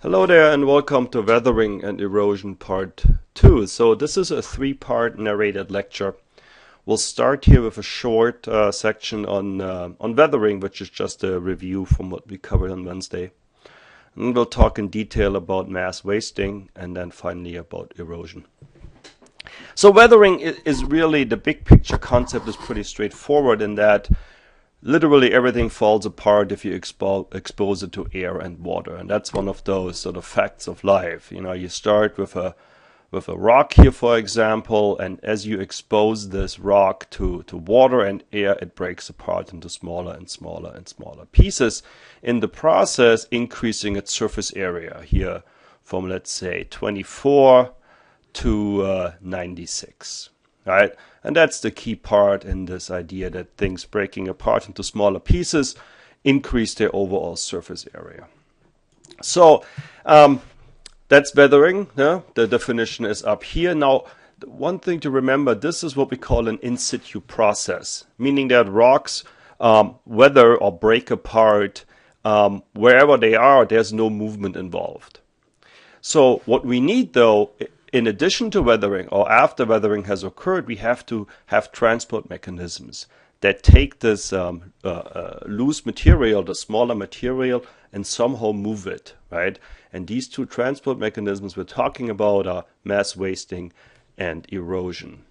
Hello there and welcome to Weathering and Erosion Part 2. So this is a three-part narrated lecture. We'll start here with a short section on weathering, which is just a review from what we covered on Wednesday. And we'll talk in detail about mass wasting and then finally about erosion. So weathering is really, the big picture concept is pretty straightforward in that literally everything falls apart if you expose it to air and water, and that's one of those sort of facts of life. You know, you start with a rock here, for example, and as you expose this rock to water and air, it breaks apart into smaller and smaller and smaller pieces, in the process increasing its surface area here from, let's say, 24 to 96. Right? And that's the key part in this idea that things breaking apart into smaller pieces increase their overall surface area. So that's weathering. Yeah? The definition is up here. Now, one thing to remember, this is what we call an in situ process, meaning that rocks weather or break apart wherever they are, there's no movement involved. So what we need, though, in addition to weathering, or after weathering has occurred, we have to have transport mechanisms that take this loose material, the smaller material, and somehow move it, right? And these two transport mechanisms we're talking about are mass wasting and erosion.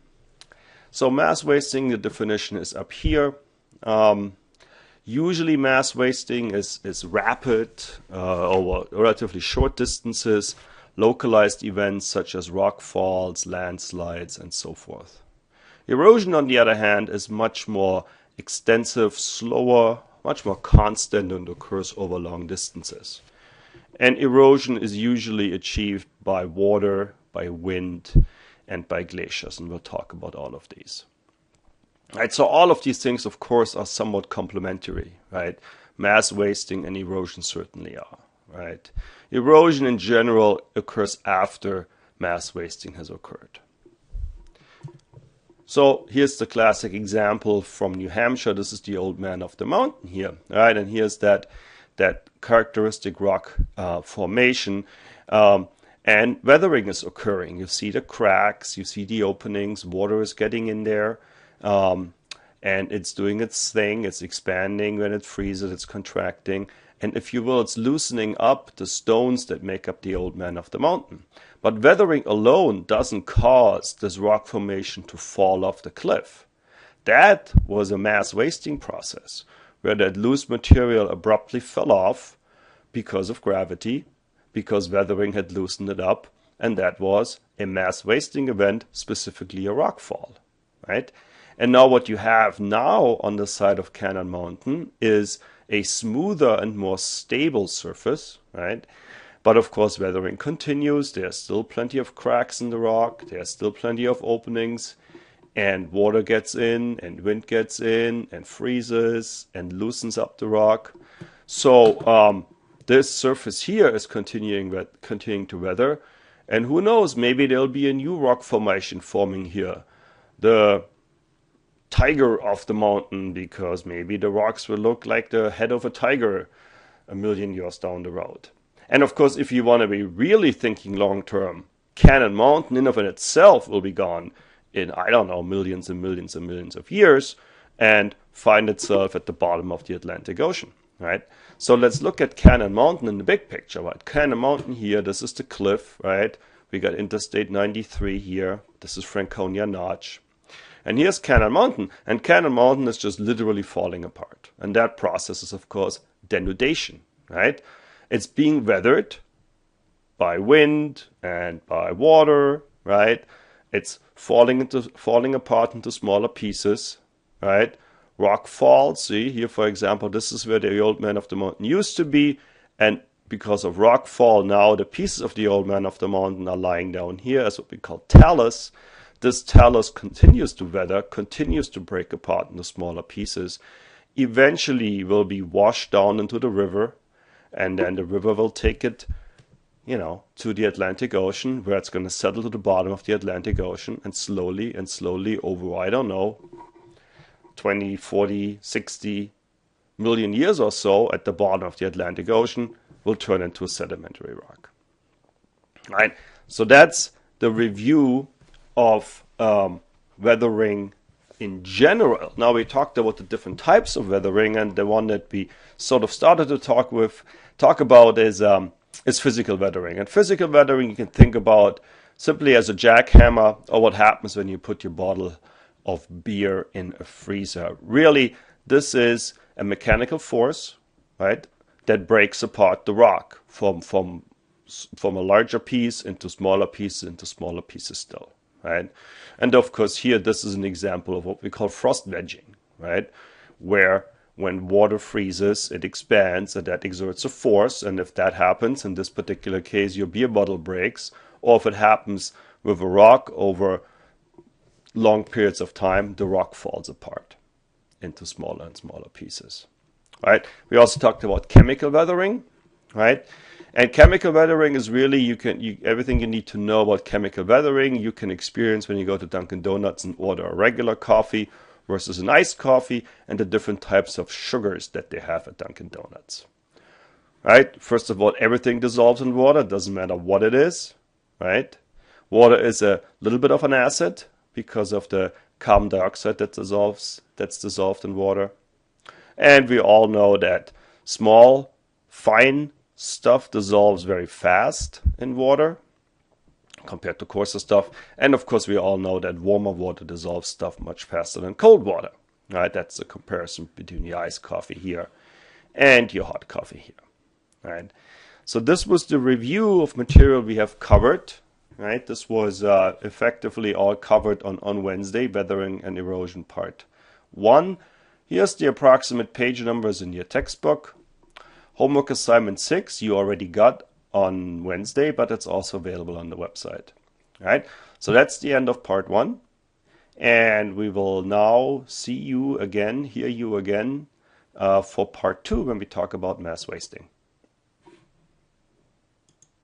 So mass wasting, the definition is up here. Usually mass wasting is rapid over relatively short distances, localized events such as rock falls, landslides, and so forth. Erosion, on the other hand, is much more extensive, slower, much more constant, and occurs over long distances. And erosion is usually achieved by water, by wind, and by glaciers, and we'll talk about all of these. Right, so all of these things, of course, are somewhat complementary, right? Mass wasting and erosion certainly are. Right. Erosion in general occurs after mass wasting has occurred. So here's the classic example from New Hampshire. This is the old man of the mountain here, right? And here's that characteristic rock formation, and weathering is occurring. You see the cracks, you see the openings, water is getting in there, and it's doing its thing. It's expanding. When it freezes, it's contracting. And if you will, it's loosening up the stones that make up the old man of the mountain. But weathering alone doesn't cause this rock formation to fall off the cliff. That was a mass wasting process, where that loose material abruptly fell off because of gravity, because weathering had loosened it up, and that was a mass wasting event, specifically a rock fall, right? And now what you have now on the side of Cannon Mountain is a smoother and more stable surface, right? But of course, weathering continues. There's still plenty of cracks in the rock. There's still plenty of openings, and water gets in, and wind gets in, and freezes, and loosens up the rock. So this surface here is continuing to weather, and who knows? Maybe there'll be a new rock formation forming here. The tiger of the mountain, because maybe the rocks will look like the head of a tiger a million years down the road. And of course, if you want to be really thinking long term, Cannon Mountain in of itself will be gone in, I don't know, millions and millions and millions of years, and find itself at the bottom of the Atlantic Ocean, right? So let's look at Cannon Mountain in the big picture, right? Cannon Mountain here, this is the cliff, right? We got Interstate 93 here. This is Franconia Notch. And here's Cannon Mountain, and Cannon Mountain is just literally falling apart. And that process is, of course, denudation, right? It's being weathered by wind and by water, right? It's falling apart into smaller pieces, right? Rock falls. See here, for example, this is where the old man of the mountain used to be, and because of rock fall, now the pieces of the old man of the mountain are lying down here as what we call talus. This talus continues to weather, continues to break apart into smaller pieces, eventually will be washed down into the river, and then the river will take it, to the Atlantic Ocean, where it's going to settle to the bottom of the Atlantic Ocean, and slowly over, I don't know, 20, 40, 60 million years or so at the bottom of the Atlantic Ocean, will turn into a sedimentary rock. Right? So that's the review of weathering in general. Now we talked about the different types of weathering, and the one that we sort of started to talk about is physical weathering. And physical weathering you can think about simply as a jackhammer, or what happens when you put your bottle of beer in a freezer. Really, this is a mechanical force, right, that breaks apart the rock from a larger piece into smaller pieces still, right? And of course here this is an example of what we call frost wedging, right? Where when water freezes, it expands and that exerts a force, and if that happens, in this particular case your beer bottle breaks, or if it happens with a rock over long periods of time, the rock falls apart into smaller and smaller pieces, right? We also talked about chemical weathering, right? And chemical weathering is really, everything you need to know about chemical weathering you can experience when you go to Dunkin' Donuts and order a regular coffee versus an iced coffee, and the different types of sugars that they have at Dunkin' Donuts. Right? First of all, everything dissolves in water, doesn't matter what it is, right? Water is a little bit of an acid because of the carbon dioxide that's dissolved in water. And we all know that small, fine stuff dissolves very fast in water compared to coarser stuff. And of course, we all know that warmer water dissolves stuff much faster than cold water. Right? That's the comparison between the iced coffee here and your hot coffee here. Right? So this was the review of material we have covered. Right? This was effectively all covered on Wednesday, Weathering and Erosion Part 1. Here's the approximate page numbers in your textbook. Homework assignment 6 you already got on Wednesday, but it's also available on the website. All right, so that's the end of part 1. And we will now hear you again for part 2 when we talk about mass wasting.